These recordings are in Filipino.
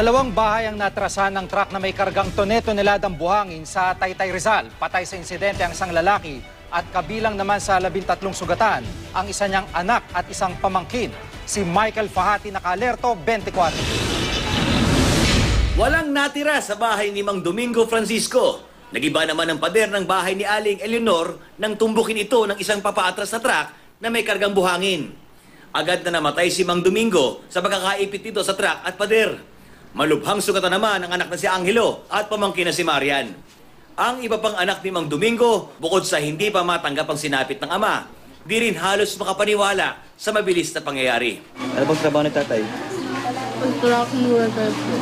Dalawang bahay ang natrasan ng truck na may kargang tone-toneladang buhangin sa Taytay, Rizal. Patay sa insidente ang isang lalaki at kabilang naman sa 13 sugatan ang isa niyang anak at isang pamangkin, si Michael Fahati Nakalerto, 24. Walang natira sa bahay ni Mang Domingo Francisco. Nagiba naman ang pader ng bahay ni Aling Eleanor nang tumbukin ito ng isang papaatras na truck na may kargang buhangin. Agad na namatay si Mang Domingo sa pagkakaipit nito sa truck at pader. Malubhang sugatan naman ang anak na si Angelo at pamangkin na si Marian. Ang iba pang anak ni Mang Domingo, bukod sa hindi pa matanggap ang sinapit ng ama, di rin halos makapaniwala sa mabilis na pangyayari. Ano bang trabaho ni tatay? Truck driver po.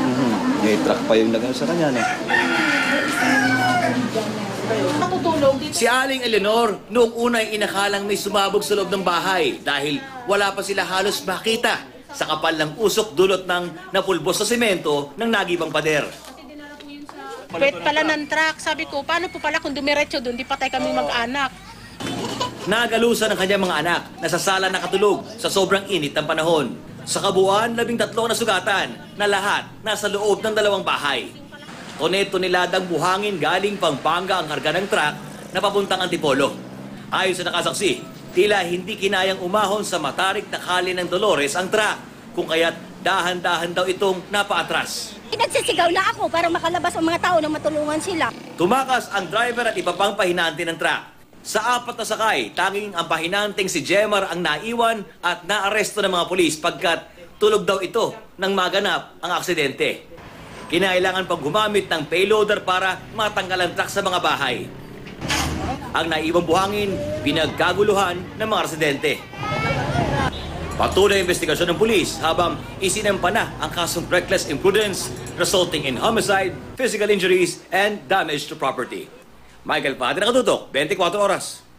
May truck pa yung nagano sa kanya, no? Natutulog dito. Si Aling Eleanor, noong una ay inakalang may sumabog sa loob ng bahay dahil wala pa sila halos makita sa kapal ng usok dulot ng napulbos sa semento ng nagibang pader. Wait pala ng truck. Sabi ko, paano po pala kung dumiretso doon, di patay kami mag-anak. Nagalusan ang kanyang mga anak na sa sala nakatulog sa sobrang init ng panahon. Sa kabuuan, 13 na sugatan na lahat nasa loob ng dalawang bahay. Tone-toneladang buhangin galing Pampanga ang karga ng truck na papuntang Antipolo. Ayon sa nakasaksi, tila hindi kinayang umahon sa matarik na kali ng Dolores ang truck, kung kaya't dahan-dahan daw itong napaatras. Nagsisigaw na ako para makalabas ang mga tao na matulungan sila. Tumakas ang driver at iba pang pahinante ng truck. Sa 4 na sakay, tanging ang pahinanteng si Jemar ang naiwan at naaresto ng mga pulis pagkat tulog daw ito nang maganap ang aksidente. Kinailangan pang gumamit ng payloader para matanggal ang truck sa mga bahay. Ang naiwang buhangin, pinagkaguluhan ng mga residente. Patuloy ang investigasyon ng pulis habang isinampa na ang kasong reckless imprudence resulting in homicide, physical injuries, and damage to property. Michael Padre, Nakatutok, 24 Oras.